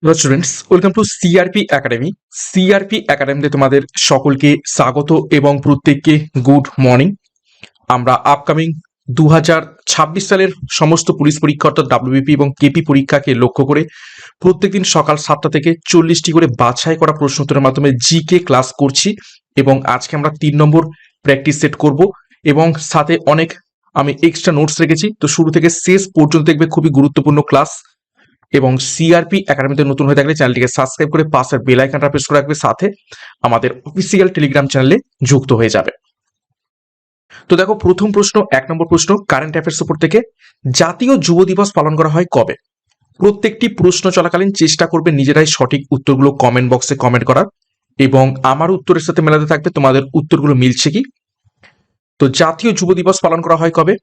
Hello students, welcome to CRP academy. CRP একাডেমিতে তোমাদের সকলকে স্বাগত এবং প্রত্যেককে গুড মর্নিং। আমরা আপকামিং 2026 সালের সমস্ত পুলিশ পরীক্ষা অর্থাৎ ডাব্লিউবিপি এবং কেপি পরীক্ষাকে লক্ষ্য করে প্রত্যেকদিন সকাল 7টা থেকে 40টি করে বাছাই করা প্রশ্ন উত্তরের মাধ্যমে জিকে ক্লাস করছি এবং আজকে আমরা 3 নম্বর প্র্যাকটিস সেট করব এবং সাথে অনেক আমি এক্সট্রা নোটস রেখেছি। তো শুরু থেকে শেষ পর্যন্ত দেখবে খুবই গুরুত্বপূর্ণ ক্লাস। এবং সিআরপি একাডেমিতে নতুন হয়ে থাকলে চ্যানেলটিকে সাবস্ক্রাইব করে পাশের বেল আইকনটা প্রেস করে রাখবে, সাথে আমাদের অফিসিয়াল টেলিগ্রাম চ্যানেলে যুক্ত হয়ে যাবে। তো দেখো, প্রথম প্রশ্ন, 1 নম্বর প্রশ্ন কারেন্ট অ্যাফেয়ার্স উপর থেকে, জাতীয় যুব দিবস পালন করা হয় কবে? প্রত্যেকটি প্রশ্ন চলাকালীন চেষ্টা করবে নিজেরাই সঠিক উত্তরগুলো কমেন্ট বক্সে কমেন্ট করার এবং আমার উত্তরের সাথে মেলাতে থাকবে তোমাদের উত্তরগুলো মিলছে কি। তো জাতীয় যুব দিবস পালন করা হয় কবে?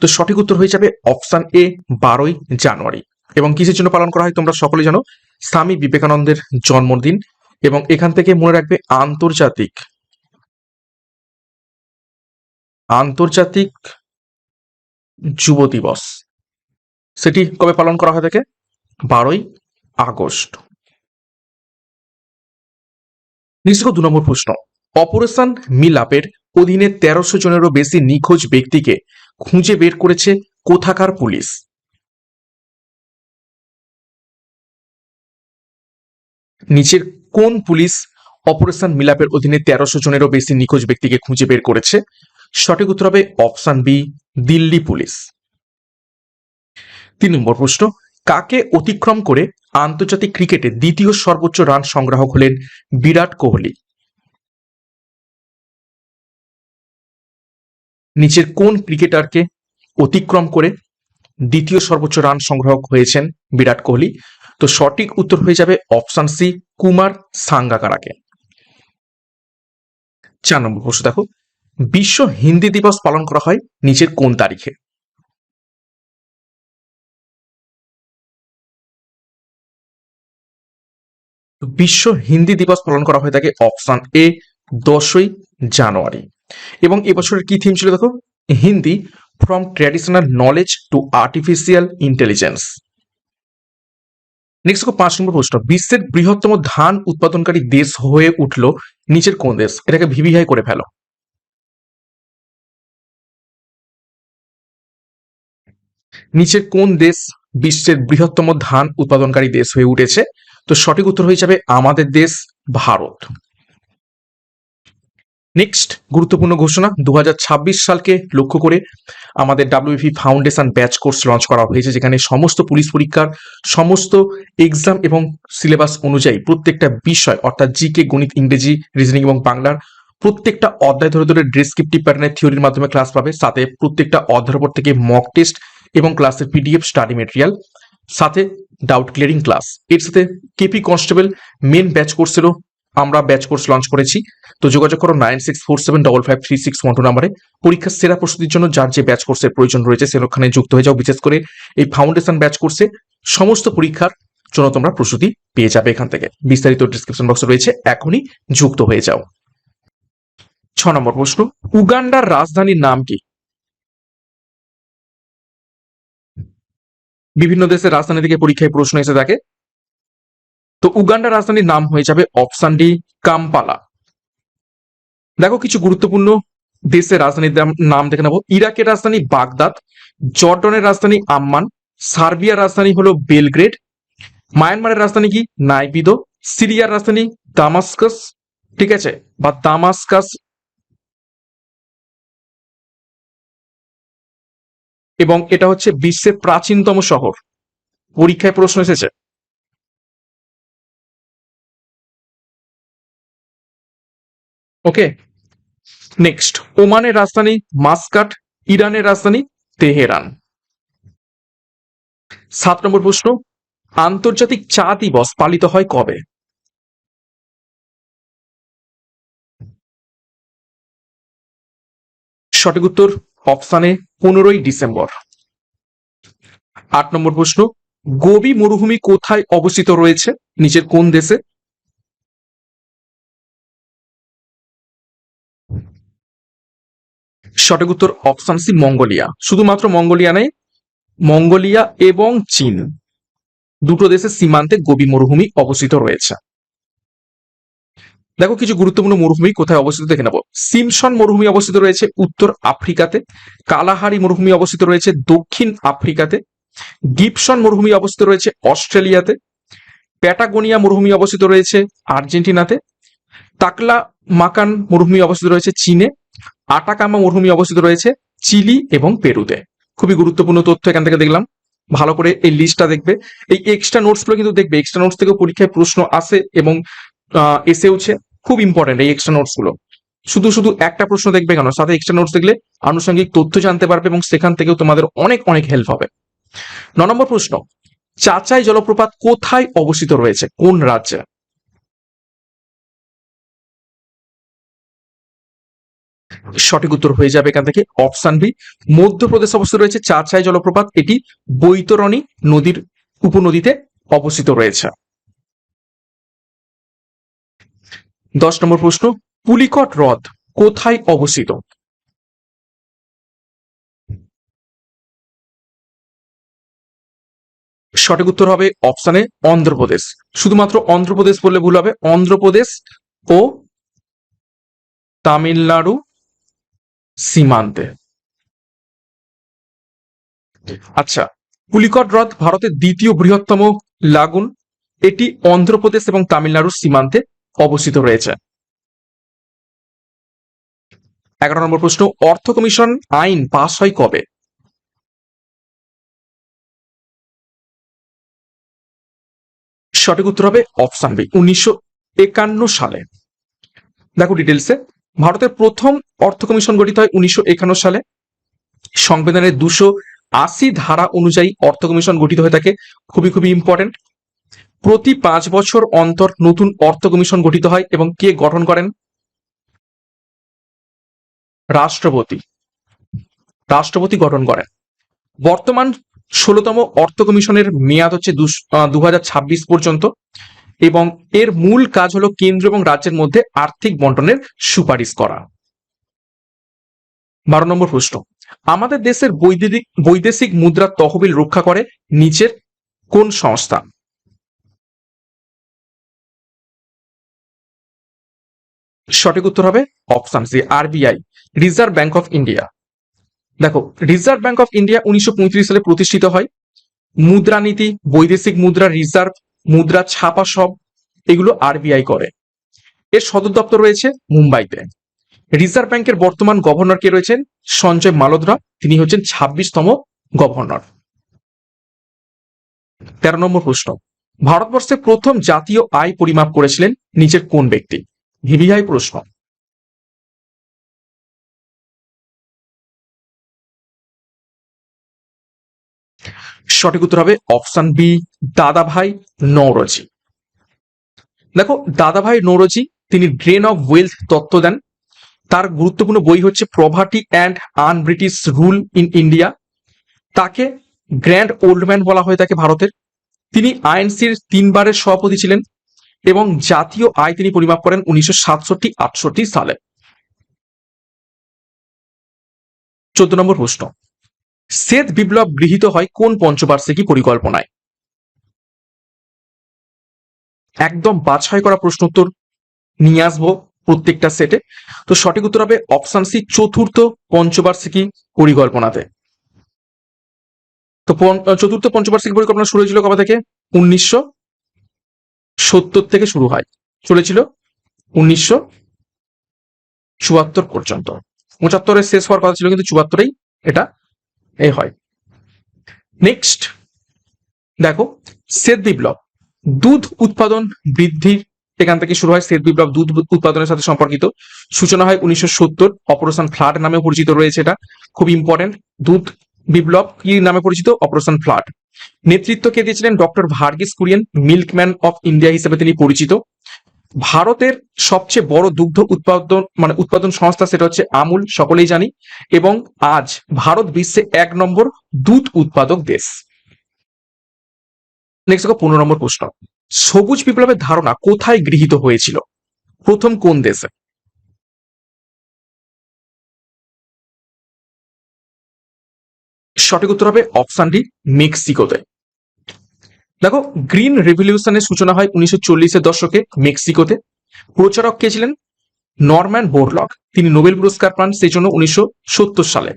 তো সঠিক উত্তর হয়ে যাবে অপশন এ, 12ই জানুয়ারি। এবং কিসের জন্য পালন করা হয় তোমরা সকলে জানো, স্বামী বিবেকানন্দের জন্মদিন। এবং এখান থেকে মনে রাখবে আন্তর্জাতিক আন্তর্জাতিক যুব দিবস সেটি কবে পালন করা হয় থাকে? 12ই আগস্ট। নেক্সট 2 নম্বর প্রশ্ন, অপারেশন মিলাপের অধীনে 1300 জনেরও বেশি নিখোঁজ ব্যক্তিকে খুঁজে বের করেছে কোথাকার পুলিশ? নিচের কোন পুলিশ অপারেশন মিলাপের অধীনে 1300 জনেরও বেশি নিখোঁজ ব্যক্তিকে খুঁজে বের করেছে? সঠিক উত্তর হবে অপশন বি, দিল্লি পুলিশ। 3 নম্বর প্রশ্ন, কাকে অতিক্রম করে আন্তর্জাতিক ক্রিকেটে দ্বিতীয় সর্বোচ্চ রান সংগ্রাহক হলেন বিরাট কোহলি? নিচের কোন ক্রিকেটারকে অতিক্রম করে দ্বিতীয় সর্বোচ্চ রান সংগ্রাহক হয়েছেন বিরাট কোহলি? তো সঠিক উত্তর হয়ে যাবে অপশন সি, কুমার সাঙ্গাকারাকে। 4 নম্বর প্রশ্ন দেখো, বিশ্ব হিন্দি দিবস পালন করা হয় নিচের কোন তারিখে? তো বিশ্ব হিন্দি দিবস পালন করা হয়ে থাকে অপশন এ, 10ই জানুয়ারি। এবং এবছরের কি থিম ছিল দেখো, Hindi from traditional knowledge two artificial intelligence. Next 5 নম্বর প্রশ্ন, বিশ্বের বৃহত্তম ধান উৎপাদনকারী দেশ হয়ে উঠল নিচের কোন দেশ? এটাকে ভিভিআই করে ফেলো। নিচের কোন দেশ বিশ্বের বৃহত্তম ধান উৎপাদনকারী দেশ হয়ে উঠেছে? তো সঠিক উত্তর হয়ে যাবে আমাদের দেশ ভারত। নেক্সট গুরুত্বপূর্ণ ঘোষণা, 2026 সালকে লক্ষ্য করে আমাদের WBP foundation batch course launch করা হয়েছে, যেখানে সমস্ত পুলিশ পরীক্ষার সমস্ত এক্সাম এবং সিলেবাস অনুযায়ী প্রত্যেকটা বিষয় অর্থাৎ জিকে, গণিত, ইংরেজি, রিজনিং এবং বাংলার প্রত্যেকটা অধ্যায় ধরে ধরে ডেসক্রিপটিভ প্যাটার্নের থিওরির মাধ্যমে ক্লাস পাবে, সাথে প্রত্যেকটা অধ্যায়ের উপর থেকে মক টেস্ট এবং ক্লাসের পিডিএফ স্টাডি মেটেরিয়াল, সাথে ডাউট ক্লিয়ারিং ক্লাস। এর সাথে কেপি কনস্টেবল মেন ব্যাচ কোর্সেরও আমরা ব্যাচ কোর্স লঞ্চ করেছি। তো যোগাযোগ করো 9647553612 নম্বরে। পরীক্ষার সেরা প্রস্তুতির জন্য যার যে ব্যাচ কোর্সের প্রয়োজন রয়েছে সেখানে যুক্ত হয়ে যাও। বিশেষ করে এই ফাউন্ডেশন ব্যাচ কোর্সে সমস্ত পরীক্ষার জন্য তোমরা প্রস্তুতি পেয়ে যাবে এখান থেকে। বিস্তারিত ডিসক্রিপশন বক্সে রয়েছে, এখনই যুক্ত হয়ে যাও। 6 নম্বর প্রশ্ন, উগান্ডার রাজধানীর নাম কি? বিভিন্ন দেশের রাজধানী থেকে পরীক্ষায় প্রশ্ন এসে থাকে। তো উগান্ডার রাজধানীর নাম হয়ে যাবে অপশন ডি, কাম্পালা। দেখো, কিছু গুরুত্বপূর্ণ দেশের রাজধানীর নাম দেখে নেবো। ইরাকের রাজধানী বাগদাদ, জর্ডনের রাজধানী আম্মান, সার্বিয়ার রাজধানী হলো বেলগ্রেড, মায়ানমারের রাজধানী কি নাইপিদো, সিরিয়ার রাজধানী দামাস্কাস, ঠিক আছে, বা দামাস্কাস, এবং এটা হচ্ছে বিশ্বের প্রাচীনতম শহর। পরীক্ষায় প্রশ্ন এসেছে। ওকে, নেক্সট, ওমানের রাজধানী মাস্কাট, ইরানের রাজধানী তেহরান। 7 নম্বর প্রশ্ন, আন্তর্জাতিক চা দিবস পালিত হয় কবে? সঠিক উত্তর অপশানে 15ই ডিসেম্বর। 8 নম্বর প্রশ্ন, গোবি মরুভূমি কোথায় অবস্থিত রয়েছে নিচের কোন দেশে? সঠিক উত্তর অপশন সি, মঙ্গোলিয়া। শুধুমাত্র মঙ্গোলিয়া নেই, মঙ্গোলিয়া এবং চীন। দুটো দেশের সীমান্তে গোবি মরুভূমি অবস্থিত রয়েছে। দেখো কিছু গুরুত্বপূর্ণ মরুভূমি কোথায় অবস্থিত দেখে নেব। সিমসন মরুভূমি অবস্থিত রয়েছে উত্তর আফ্রিকাতে। কালাহারি মরুভূমি অবস্থিত রয়েছে দক্ষিণ আফ্রিকাতে। গিবসন মরুভূমি অবস্থিত রয়েছে অস্ট্রেলিয়াতে। প্যাটাগোনিয়া মরুভূমি অবস্থিত রয়েছে আর্জেন্টিনাতে। তাকলা মাকান মরুভূমি অবস্থিত রয়েছে চীনে। আটাকামা মরুভূমি অবস্থিত রয়েছে চিলি এবং পেরুতে। খুবই গুরুত্বপূর্ণ তথ্য এখান থেকে দেখলাম, ভালো করে এই লিস্টটা দেখবে। এই এক্সট্রা নোটস গুলো কিন্তু দেখবে, এক্সট্রা নোটস থেকে পরীক্ষায় প্রশ্ন আসে এবং এসেওছে। খুব ইম্পর্টেন্ট এই এক্সট্রা নোটস গুলো। শুধু শুধু একটা প্রশ্ন দেখবে কেন, সাথে এক্সট্রা নোটস দেখলে আনুষঙ্গিক তথ্য জানতে পারবে এবং সেখান থেকেও তোমাদের অনেক অনেক হেল্প হবে। 9 নম্বর প্রশ্ন, চাচাই জলপ্রপাত কোথায় অবস্থিত রয়েছে, কোন রাজ্যে? সঠিক উত্তর হয়ে যাবে এখান থেকে অপশন বি, মধ্যপ্রদেশ অবস্থিত রয়েছে চাচাই জলপ্রপাত। এটি বৈতরণী নদীর উপনদীতে অবস্থিত রয়েছে। 10 নম্বর প্রশ্ন, পুলিকট হ্রদ কোথায় অবস্থিত? সঠিক উত্তর হবে অপশনে অন্ধ্রপ্রদেশ। শুধুমাত্র অন্ধ্রপ্রদেশ বললে ভুল হবে, অন্ধ্রপ্রদেশ ও তামিলনাড়ু সীমান্তে। আচ্ছা, পুলিকট হ্রদ ভারতের দ্বিতীয় বৃহত্তম লাগুন। এটি অন্ধ্রপ্রদেশ এবং তামিলনাড়ুর সীমান্তে অবস্থিত রয়েছে। 11 নম্বর প্রশ্ন, অর্থ কমিশন আইন পাস হয় কবে? সঠিক উত্তর হবে অপশন বি, 1951 সালে। দেখো ডিটেলসে, ভারতের প্রথম অর্থ কমিশন গঠিত হয় 1951 সালে। সংবিধানের 280 ধারা অনুযায়ী অর্থ কমিশন গঠিত হয়ে থাকে। খুবই খুবই ইম্পর্টেন্ট। প্রতি 5 বছর অন্তর নতুন অর্থ কমিশন গঠিত হয় এবং কে গঠন করেন? রাষ্ট্রপতি। রাষ্ট্রপতি গঠন করেন। বর্তমান 16তম অর্থ কমিশনের মেয়াদ হচ্ছে 2026 পর্যন্ত এবং এর মূল কাজ হলো কেন্দ্র এবং রাজ্যের মধ্যে আর্থিক বন্টনের সুপারিশ করা। 12 নম্বর প্রশ্ন, আমাদের দেশের বৈদেশিক মুদ্রার তহবিল রক্ষা করে নিচের কোন সংস্থা? সঠিক উত্তর হবে option C, RBI, Reserve Bank of India. দেখো, রিজার্ভ ব্যাংক অফ ইন্ডিয়া 1935 সালে প্রতিষ্ঠিত হয়। মুদ্রানীতি, বৈদেশিক মুদ্রা রিজার্ভ, মুদ্রা ছাপা সব এগুলো আরবিআই করে। এর সদর দপ্তর রয়েছে মুম্বাইতে। রিজার্ভ ব্যাংকের বর্তমান গভর্নর কে রয়েছেন? সঞ্জয় মালহোত্রা, তিনি হচ্ছেন 26তম গভর্নর। 13 নম্বর প্রশ্ন, ভারতবর্ষে প্রথম জাতীয় আয় পরিমাপ করেছিলেন নিচের কোন ব্যক্তি? ভিভিআই প্রশ্ন। সঠিক উত্তর হবে অপশন বি, দাদাভাই নওরোজি। দেখো, দাদাভাই নওরোজি তিনি ড্রেন অফ ওয়েলথ তত্ত্ব দেন। তার গুরুত্বপূর্ণ বই হচ্ছে poverty and An British rule in India. তাকে গ্র্যান্ড ওল্ড ম্যান বলা হয়ে থাকে ভারতের। তিনি আইএনসির 3বারের সভাপতি ছিলেন এবং জাতীয় আয় তিনি পরিমাপ করেন 1967-68 সালে। 14 নম্বর প্রশ্ন, শ্বেত বিপ্লব গৃহীত হয় কোন পঞ্চবার্ষিকী পরিকল্পনায়? একদম বাছাই করা প্রশ্ন উত্তর নিয়ে আসবো প্রত্যেকটা সেটে। তো সঠিক উত্তর হবে অপশন সি, চতুর্থ পঞ্চবার্ষিকী পরিকল্পনাতে। তো চতুর্থ পঞ্চবার্ষিকী পরিকল্পনা শুরু হয়েছিল কবে থেকে? 1970 থেকে শুরু হয়, চলেছিল 1974 পর্যন্ত। 75-এ শেষ হওয়ার কথা ছিল, কিন্তু 74-এই এটা হয়। নেক্সট দেখো, শ্বেত বিপ্লব দুধ উৎপাদন বৃদ্ধির এখান থেকে শুরু হয়। শ্বেত বিপ্লব দুধ উৎপাদনের সাথে সম্পর্কিত। সূচনা হয় 1970, অপারেশন ফ্লাড নামে পরিচিত রয়েছে এটা, খুব ইম্পর্টেন্ট। দুধ বিপ্লব কি নামে পরিচিত? Operation flood. নেতৃত্ব কে দিয়েছিলেন? Doctor Verghese Kurien, milkman of India হিসেবে তিনি পরিচিত। ভারতের সবচেয়ে বড় দুগ্ধ উৎপাদন সংস্থা সেটা হচ্ছে আমুল, সকলেই জানি। এবং আজ ভারত বিশ্বে 1 নম্বর দুধ উৎপাদক দেশ। নেক্সট দেখো 15 নম্বর প্রশ্ন, সবুজ বিপ্লবের ধারণা কোথায় গৃহীত হয়েছিল? প্রথম কোন দেশে? সঠিক উত্তর হবে অপশন ডি, মেক্সিকোতে। দেখো, গ্রিন রেভলিউশনের সূচনা হয় 1940-এর দশকে মেক্সিকোতে। প্রচারক কে ছিলেন? Norman Borlaug. তিনি নোবেল পুরস্কার পান সেই জন্য 1970 সালে।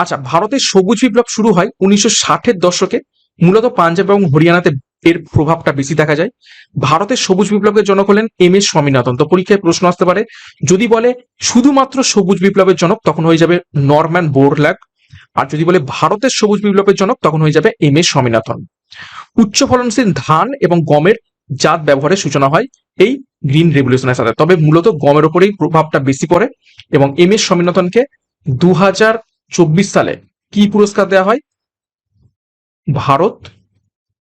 আচ্ছা, ভারতের সবুজ বিপ্লব শুরু হয় 1960-এর দশকে। মূলত পাঞ্জাব এবং হরিয়ানাতে এর প্রভাবটা বেশি দেখা যায়। ভারতের সবুজ বিপ্লবের জনক হলেন এম.এস স্বামীনাথন। তো পরীক্ষায় প্রশ্ন আসতে পারে, যদি বলে শুধুমাত্র সবুজ বিপ্লবের জনক তখন হয়ে যাবে নরম্যান বোরল্যাগ, আর যদি বলে ভারতের সবুজ বিপ্লবের জনক তখন হয়ে যাবে এম.এস স্বামীনাথন। উচ্চ ফলনশীল ধান এবং গমের জাত ব্যবহারের সূচনা হয় এই গ্রিন রেভলিউশনের সাথে, তবে মূলত গমের ওপরেই প্রভাবটা বেশি পড়ে। এবং এম.এস স্বামীনাথনকে 2024 সালে কি পুরস্কার দেওয়া হয়? ভারত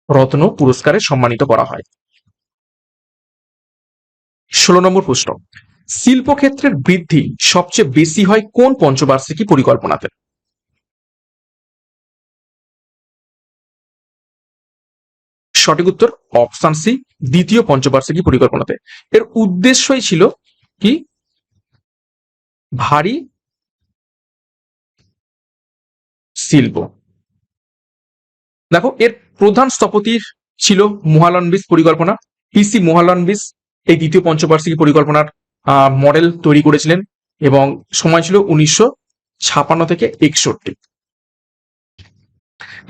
রত্ন পুরস্কারে সম্মানিত করা হয়। 16 নম্বর প্রশ্ন, শিল্পক্ষেত্রের বৃদ্ধি সবচেয়ে বেশি হয় কোন পঞ্চবার্ষিকী পরিকল্পনাতে? সঠিক উত্তর অপশন সি, দ্বিতীয় পঞ্চবার্ষিকী পরিকল্পনাতে। এর উদ্দেশ্যই ছিল কি? ভারী শিল্প। দেখো, এর প্রধান স্থপতি ছিল মোহালানবিস পরিকল্পনা। পিসি মোহালানবিস এই দ্বিতীয় পঞ্চবার্ষিকী পরিকল্পনার মডেল তৈরি করেছিলেন এবং সময় ছিল 1956 থেকে 61।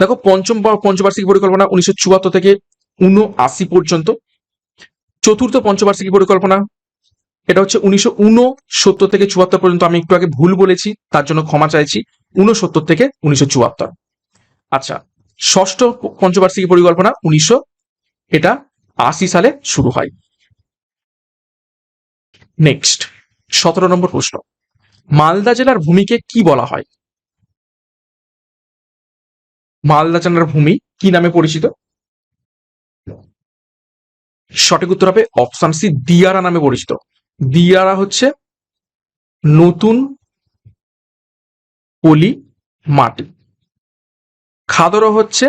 দেখো, পঞ্চম পঞ্চবার্ষিকী পরিকল্পনা 1974 থেকে 79 পর্যন্ত। চতুর্থ পঞ্চবার্ষিকী পরিকল্পনা এটা হচ্ছে 1969 থেকে 74 পর্যন্ত। আমি একটু আগে ভুল বলেছি, তার জন্য ক্ষমা চাইছি। 69 থেকে 1974। আচ্ছা, ষষ্ঠ পঞ্চবার্ষিকী পরিকল্পনা 1980 সালে শুরু হয়। নেক্সট, 17 নম্বর প্রশ্ন, মালদা জেলার ভূমিকে কি বলা হয়? মালদা জেলার ভূমি কি নামে পরিচিত? সঠিক উত্তর হবে অপশন সি, দিয়ারা নামে পরিচিত। দিয়ারা হচ্ছে নতুন পলি মাটি, খাদরও হচ্ছে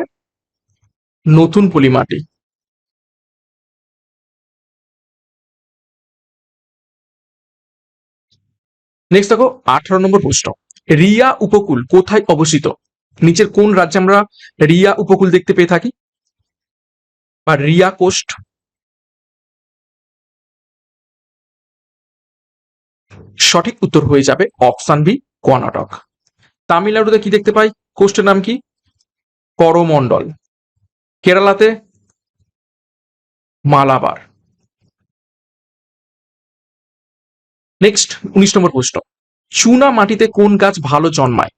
নতুন পলি মাটি। নেক্সট দেখো, 18 নম্বর প্রশ্ন, রিয়া উপকূল কোথায় অবস্থিত? নিচের কোন রাজ্যে আমরা রিয়া উপকূল দেখতে পেয়ে থাকি বা রিয়া কোস্ট? সঠিক উত্তর হয়ে যাবে অপশন বি, কর্ণাটক। তামিলনাড়ুতে কি দেখতে পাই? কোস্টের নাম কি? করমন্ডল। কেরালাতে মালাবার। নেক্সট, 19 নম্বর প্রশ্ন, চুনা মাটিতে কোন গাছ ভালো জন্মায়?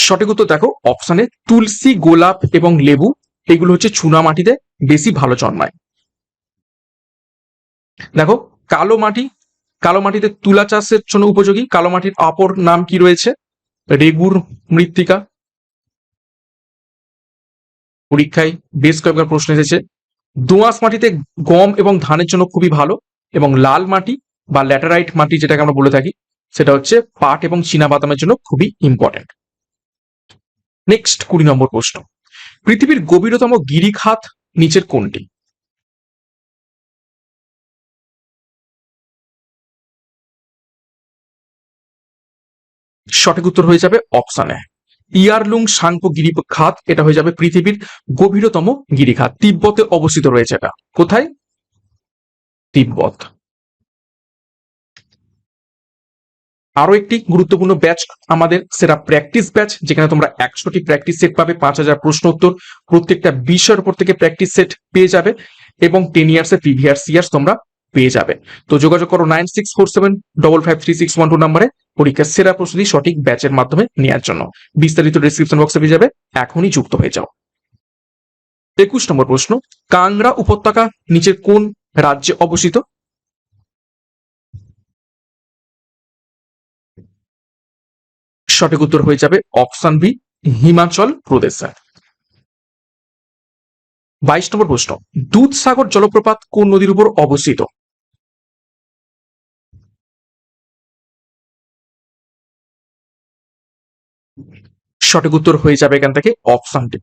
সঠিক উত্তর দেখো অপশনে তুলসী, গোলাপ এবং লেবু, এগুলো হচ্ছে চুনা মাটিতে বেশি ভালো জন্মায়। দেখো, কালো মাটি, কালো মাটিতে তুলা চাষের জন্য উপযোগী। কালো মাটির অপর নাম কি রয়েছে? রেগুর মৃত্তিকা। পরীক্ষায় বেশ কয়েকবার প্রশ্ন এসেছে। দোআঁশ মাটিতে গম এবং ধানের জন্য খুবই ভালো, এবং লাল মাটি বা ল্যাটেরাইট মাটি যেটাকে আমরা বলে থাকি সেটা হচ্ছে পাট এবং চীনা বাদামের জন্য খুবই ইম্পর্টেন্ট। নেক্সট, 20 নম্বর প্রশ্ন, পৃথিবীর গভীরতম গিরিখাত নিচের কোনটি? সঠিক উত্তর হয়ে যাবে অপশন এ, ইয়ারলুং সাংপো গিরিখাত। এটা হয়ে যাবে পৃথিবীর গভীরতম গিরিখাত। তিব্বতে অবস্থিত রয়েছে এটা। কোথায়? তিব্বত। আরো একটি গুরুত্বপূর্ণ ব্যাচ আমাদের, সেটা প্র্যাকটিস ব্যাচ, যেখানে তোমরা 100টি প্র্যাকটিস সেট পাবে, 5000 প্রশ্ন উত্তর, প্রত্যেকটা বিষয়ের উপর থেকে প্র্যাকটিস সেট পেয়ে যাবে, এবং 10 ইয়ার্সের প্রিভিয়াস ইয়ার্স তোমরা পেয়ে যাবে। তো যোগাযোগ করো 9647553612 নম্বরে পরীক্ষার সেরা প্রস্তুতি সঠিক ব্যাচের মাধ্যমে নেওয়ার জন্য। বিস্তারিত ডেসক্রিপশন বক্সে পেয়ে যাবে, এখনই যুক্ত হয়ে যাও। 21 নম্বর প্রশ্ন, কাংড়া উপত্যকা নিচের কোন রাজ্যে অবস্থিত? সঠিক উত্তর হয়ে যাবে অপশন বি, হিমাচল প্রদেশে। 22 নম্বর প্রশ্ন, দুধসাগর জলপ্রপাত কোন নদীর উপর অবস্থিত? সঠিক উত্তর হয়ে যাবে এখান থেকে অপশন ডি,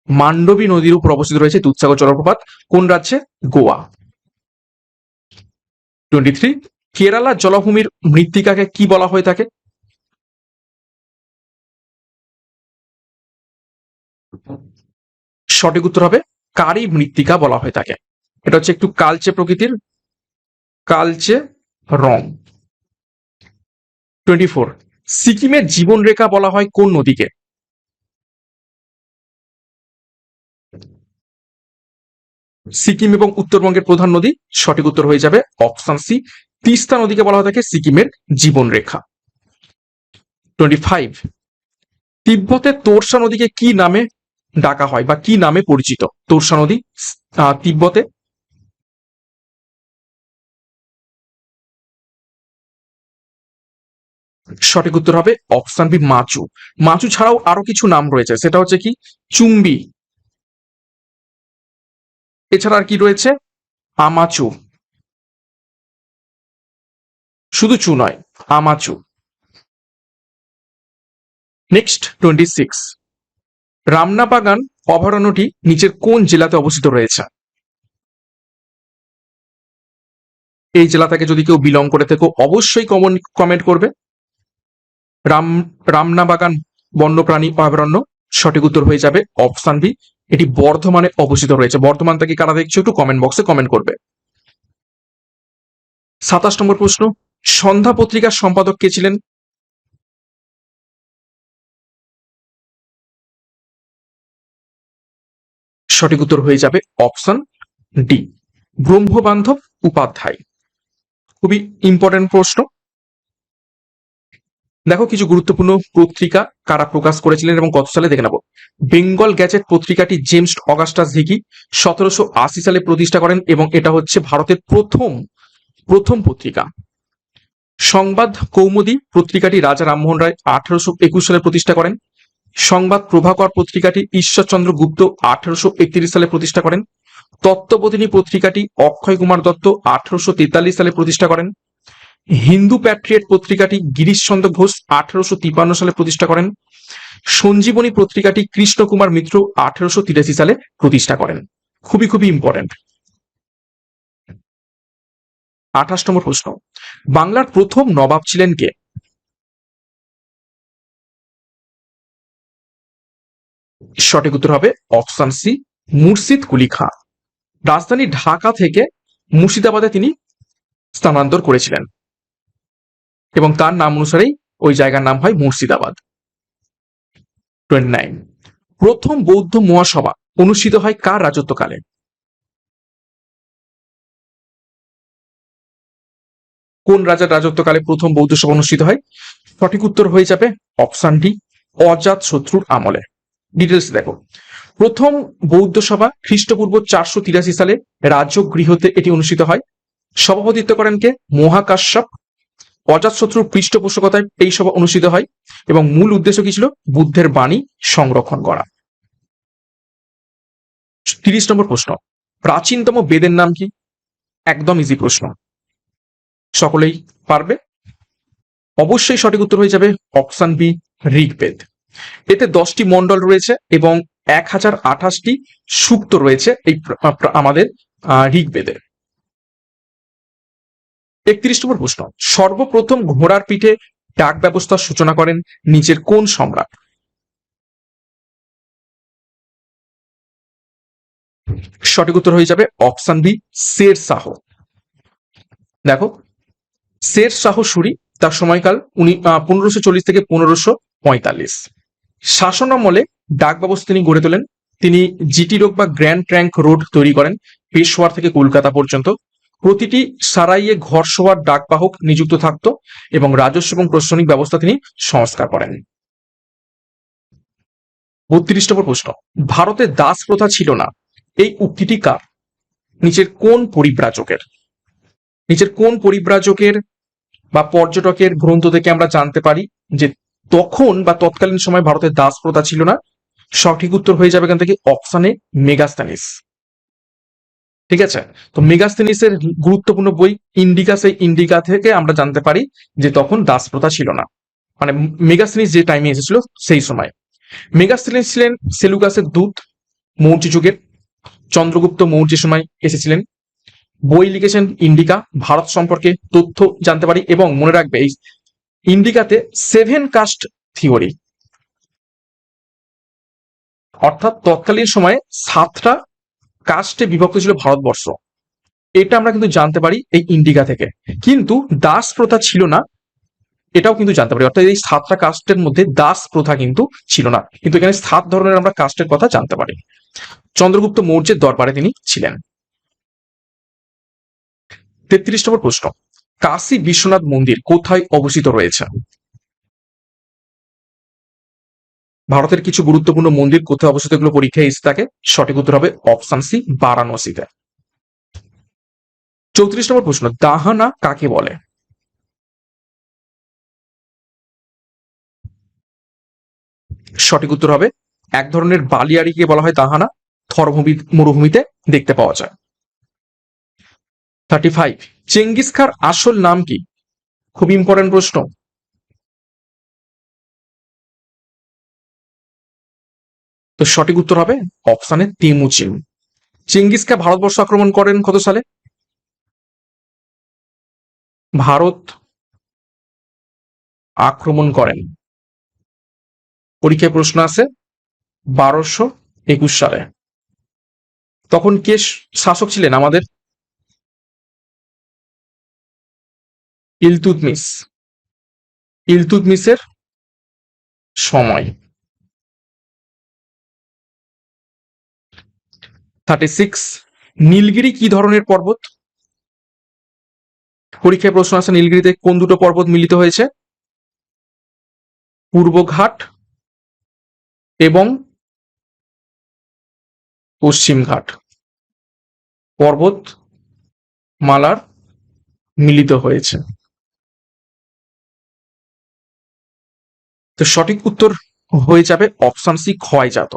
মান্ডবী নদীর উপর অবস্থিত রয়েছে দুধসাগর জলপ্রপাত। কোন রাজ্যে? গোয়া। 23, কেরালা জলাভূমির মৃত্তিকাকে কি বলা হয়ে থাকে? সঠিক উত্তর হবে কারি মৃত্তিকা বলা হয় তাকে। এটা হচ্ছে একটু কালচে প্রকৃতির, কালচে রং। 24, সিকিমের জীবনরেখা বলা হয় কোন নদীকে? সিকিম এবং উত্তরবঙ্গের প্রধান নদী, সঠিক উত্তর হয়ে যাবে অপশন সি, তিস্তা নদীকে বলা হয়ে থাকে সিকিমের জীবনরেখা। 25, তিব্বতের তোরসা নদীকে কি নামে ডাকা হয় বা কি নামে পরিচিত? তোরসা নদী তিব্বতে। সঠিক উত্তর হবে অপশন বি, মাচু। মাচু ছাড়াও আরো কিছু নাম রয়েছে, সেটা হচ্ছে কি চুম্বি, এছাড়া আর কি রয়েছে আমাচু, শুধু চু নয়, আমাচু। নেক্সট 26, রামনাবাগান অভয়ারণ্যটি নিচের কোন জেলাতে অবস্থিত রয়েছে? এই জেলা থেকে যদি কেউ বিলং করে থাকো অবশ্যই কমেন্ট করবে। রামনাবাগান বন্যপ্রাণী অভয়ারণ্য, সঠিক উত্তর হয়ে যাবে অপশন বি, এটি বর্ধমানে অবস্থিত রয়েছে। বর্ধমান থেকে কারা দেখছো একটু কমেন্ট বক্সে কমেন্ট করবে। 27 নম্বর প্রশ্ন, সন্ধ্যা পত্রিকার সম্পাদক কে ছিলেন? সঠিক উত্তর হয়ে যাবে অপশন ডি, ব্রহ্মবান্ধব উপাধ্যায়। খুবই ইম্পর্টেন্ট প্রশ্ন। দেখো কিছু গুরুত্বপূর্ণ পত্রিকা কারা প্রকাশ করেছিলেন এবং কত সালে দেখে নেব। বেঙ্গল গ্যাজেট পত্রিকাটি জেমস অগাস্টাস হিগি 1780 সালে প্রতিষ্ঠা করেন এবং এটা হচ্ছে ভারতের প্রথম পত্রিকা। সংবাদ কৌমুদী পত্রিকাটি রাজা রামমোহন রায় 1821 সালে প্রতিষ্ঠা করেন। সংবাদ প্রভাকর পত্রিকাটি ঈশ্বরচন্দ্র গুপ্ত 1831 সালে প্রতিষ্ঠা করেন। তত্ত্ববোধিনী পত্রিকাটি অক্ষয় কুমার দত্ত 1843 সালে প্রতিষ্ঠা করেন। হিন্দু প্যাট্রিয়ট পত্রিকাটি গিরিশচন্দ্র ঘোষ 1853 সালে প্রতিষ্ঠা করেন। সঞ্জীবনী পত্রিকাটি কৃষ্ণ কুমার মিত্র 1883 সালে প্রতিষ্ঠা করেন। খুবই খুবই ইম্পর্টেন্ট। 28 নম্বর প্রশ্ন, বাংলার প্রথম নবাব ছিলেন কে? সঠিক উত্তর হবে অপশন সি, মুর্শিদ কুলি খাঁ। রাজধানী ঢাকা থেকে মুর্শিদাবাদে তিনি স্থানান্তর করেছিলেন এবং তার নাম অনুসারেই ওই জায়গার নাম হয় মুর্শিদাবাদ। 29, প্রথম বৌদ্ধ মহাসভা অনুষ্ঠিত হয় কার রাজত্বকালে? কোন রাজার রাজত্বকালে প্রথম বৌদ্ধ সভা অনুষ্ঠিত হয়? সঠিক উত্তর হয়ে যাবে অপশন ডি, অজাত শত্রুর আমলে। ডিটেলস দেখো, প্রথম বৌদ্ধ সভা খ্রিস্টপূর্ব 483 সালে রাজগৃহতে এটি অনুষ্ঠিত হয়। সভাপতিত্ব করেন কে? মহাকাশ্যপ। অজাতশত্রুর পৃষ্ঠপোষকতায় এই সভা অনুষ্ঠিত হয় এবং মূল উদ্দেশ্য কি ছিল? বুদ্ধের বাণী সংরক্ষণ করা। 30 নম্বর প্রশ্ন, প্রাচীনতম বেদের নাম কি? একদম ইজি প্রশ্ন, সকলেই পারবে। অবশ্যই সঠিক উত্তর হয়ে যাবে অপশন বি, ঋগ্বেদ। এতে 10টি মণ্ডল রয়েছে এবং 1028টি সূক্ত রয়েছে এই আমাদের ঋগ্বেদের। 31 নম্বর প্রশ্ন, সর্বপ্রথম ঘোড়ার পিঠে ডাক ব্যবস্থার সূচনা করেন নিচের কোন সম্রাট? সঠিক উত্তর হয়ে যাবে অপশন বি, শের শাহ। দেখো, শের শাহ সুরি, তার সময়কাল 1540 থেকে 1545। শাসন আমলে ডাক ব্যবস্থা তিনি গড়ে তোলেন। তিনি জিটি রোড বা গ্র্যান্ড ট্র্যাঙ্ক রোড তৈরি করেন পেশোয়ার থেকে কলকাতা পর্যন্ত। প্রতিটি সারাইয়ে ঘরসোয়ার ডাকবাহক নিযুক্ত থাকত এবং রাজস্ব এবং প্রশাসনিক ব্যবস্থা তিনি সংস্কার করেন। 32 নম্বর প্রশ্ন, ভারতে দাস প্রথা ছিল না, এই উক্তিটি কার? নিচের কোন পরিব্রাজকের? নিচের কোন পরিব্রাজকের বা পর্যটকের গ্রন্থ থেকে আমরা জানতে পারি যে তখন বা তৎকালীন সময় ভারতের দাস প্রথা ছিল না? সঠিক উত্তর হয়ে যাবে এখান থেকে অপশনে মেগাস্থানিস। ঠিক আছে, তো মেগাস্থানিসের গুরুত্বপূর্ণ বই ইন্ডিকা, সেই ইন্ডিকা থেকে আমরা জানতে পারি যে তখন দাস প্রথা ছিল না, মানে মেগাস্থানিস যে টাইমে এসেছিল সেই সময়। মেগাস্থানিস ছিলেন সেলুকাসের দূত মৌর্য যুগের। চন্দ্রগুপ্ত মৌর্যের সময় এসেছিলেন। বই লিখেছেন ইন্ডিকা, ভারত সম্পর্কে তথ্য জানতে পারি এবং মনে রাখবে এই ইন্ডিকাতে 7 কাস্ট থিওরি অর্থাৎ তৎকালীন সময়ে 7টা কাস্টে বিভক্ত ছিল ভারতবর্ষ। এটা আমরা কিন্তু জানতে পারি এই ইন্ডিকা থেকে। কিন্তু দাস প্রথা ছিল না, এটাও কিন্তু জানতে পারি। অর্থাৎ এই 7টা কাস্টের মধ্যে দাস প্রথা কিন্তু ছিল না, কিন্তু এখানে 7 ধরনের আমরা কাস্টের কথা জানতে পারি। চন্দ্রগুপ্ত মৌর্যের দরবারে তিনি ছিলেন। 33 নম্বর প্রশ্ন, কাশী বিশ্বনাথ মন্দির কোথায় অবস্থিত রয়েছে? ভারতের কিছু গুরুত্বপূর্ণ মন্দির কোথায় অবস্থিত, এগুলো পরীক্ষায় এসে থাকে। সঠিক উত্তর হবে অপশন সি, বারাণসীতে। 34 নম্বর প্রশ্ন, দাহানা কাকে বলে? সঠিক উত্তর হবে এক ধরনের বালিয়াড়িকে বলা হয় দাহানা, মরুভূমিতে দেখতে পাওয়া যায়। 35, চেঙ্গিস খাঁর আসল নাম কি? খুব ইম্পর্টেন্ট প্রশ্ন। তো সঠিক উত্তর হবে অপশানে তেমুচিন। চেঙ্গিস খাঁ ভারতবর্ষ আক্রমণ করেন কত সালে? ভারত আক্রমণ করেন, পরীক্ষায় প্রশ্ন আছে, 1221 সালে। তখন কে শাসক ছিলেন আমাদের? ইলতুৎমিশ। ইলতুৎমিশের সময়। 36, নীলগিরি কি ধরনের পর্বত? পরীক্ষায় প্রশ্ন আছে, নীলগিরিতে কোন দুটো পর্বত মিলিত হয়েছে? পূর্বঘাট এবং পশ্চিমঘাট পর্বত মালার মিলিত হয়েছে। তো সঠিক উত্তর হয়ে যাবে অপশন সি, ক্ষয়জাত।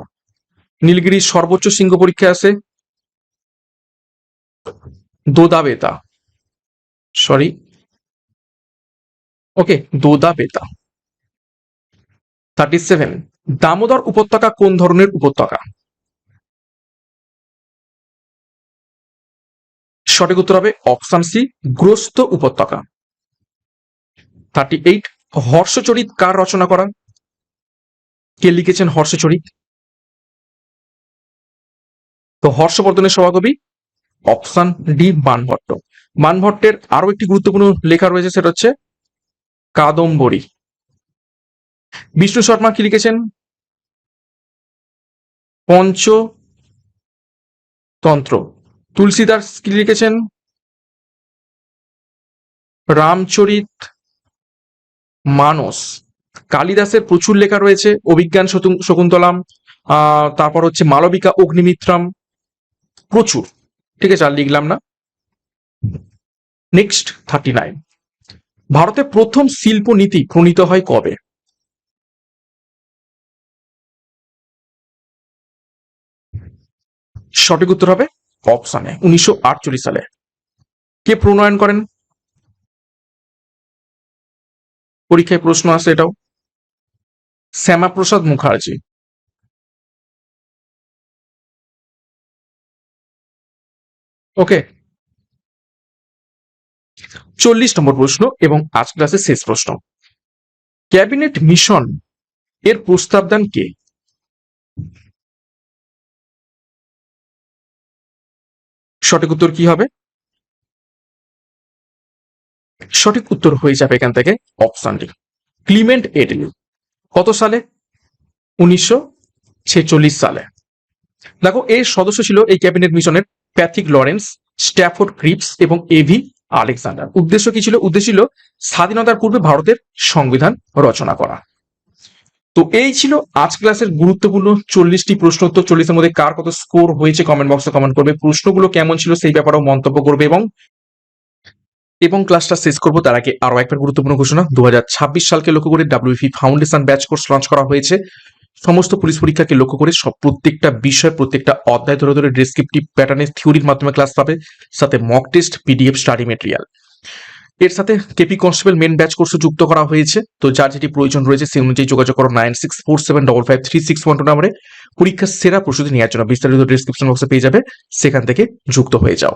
নীলগিরির সর্বোচ্চ শৃঙ্গ পরীক্ষা আছে দোদা বেতা, সরি, ওকে, দোদা বেতা। 37, দামোদর উপত্যকা কোন ধরনের উপত্যকা? সঠিক উত্তর হবে অপশন সি, গ্রস্ত উপত্যকা। 38, হর্ষচরিত কার রচনা করা? কে লিখেছেন হর্ষচরিত? তো হর্ষবর্ধনের সভাকবি অপশন ডি, বাণভট্ট। বাণভট্টের আরো একটি গুরুত্বপূর্ণ লেখা রয়েছে, সেটা হচ্ছে কাদম্বরী। বিষ্ণু শর্মা কি লিখেছেন? পঞ্চতন্ত্র। তুলসীদাস কি লিখেছেন? রামচরিত মানস। কালিদাসের প্রচুর লেখা রয়েছে, অভিজ্ঞান শকুন্তলাম, তারপর হচ্ছে মালবিকা অগ্নিমিত্রাম, প্রচুর। ঠিক আছে, আর লিখলাম না। নেক্সট 39, ভারতে প্রথম শিল্প নীতি প্রণীত হয় কবে? সঠিক উত্তর হবে অপশনে 1948 সালে। কে প্রণয়ন করেন? পরীক্ষায় প্রশ্ন আসে এটাও, শ্যামাপ্রসাদ মুখার্জি। ওকে। 40 নম্বর প্রশ্ন এবং আজ ক্লাসের শেষ প্রশ্ন, ক্যাবিনেট মিশন এর প্রস্তাব দেন কে? সঠিক উত্তর কি হবে? সঠিক উত্তর হয়ে যাবে এখান থেকে অপশন ডি, ক্লিমেন্ট এটলি। কত সালে? 1946 সালে। দেখো, এর সদস্য ছিল এই ক্যাবিনেট মিশনের প্যাথিক লরেন্স, স্ট্যাফোর্ড ক্রিপস এবং এভি আলেকজান্ডার। উদ্দেশ্য কি ছিল? উদ্দেশ্য ছিল স্বাধীনতার পূর্বে ভারতের সংবিধান রচনা করা। তো এই ছিল আজ ক্লাসের গুরুত্বপূর্ণ 40টি প্রশ্ন উত্তর। 40-এর মধ্যে কার কত স্কোর হয়েছে কমেন্ট বক্সে কমেন্ট করবে, প্রশ্নগুলো কেমন ছিল সেই ব্যাপারেও মন্তব্য করবে, এবং ক্লাসটা শেষ করবো তার আগে আরো একবার গুরুত্বপূর্ণ ঘোষণা। 2026 সালকে লক্ষ্য করে WFE foundation batch course launch করা হয়েছে। সমস্ত পুলিশ পরীক্ষাকে লক্ষ্য করে প্রত্যেকটা বিষয়, প্রত্যেকটা অধ্যায় ধরে ধরে ডেসক্রিপটিভ প্যাটার্নের থিওরির মাধ্যমে ক্লাস পাবে, সাথে mock test, PDF, study material. এর সাথে কেপি কনস্টেবল মেন ব্যাচ কোর্সও যুক্ত করা হয়েছে। তো যার যেটি প্রয়োজন রয়েছে সেই অনুযায়ী যোগাযোগ করো 9647553612 নম্বরে। পরীক্ষার সেরা প্রস্তুতি নেওয়ার জন্য বিস্তারিত ডেসক্রিপশন বক্সে পেয়ে যাবে, সেখান থেকে যুক্ত হয়ে যাও।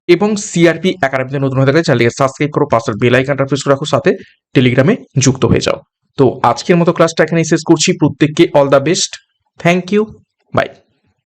এবং সিআরপি একাডেমিতে নতুন হয়ে থাকলে চ্যানেলকে সাবস্ক্রাইব করো, পাশের বেল আইকনটা প্রেস করে রাখো, সাথে টেলিগ্রামে যুক্ত হয়ে যাও। তো আজকের মতো ক্লাসটা এখানেই শেষ করছি। প্রত্যেককে all the best. Thank you.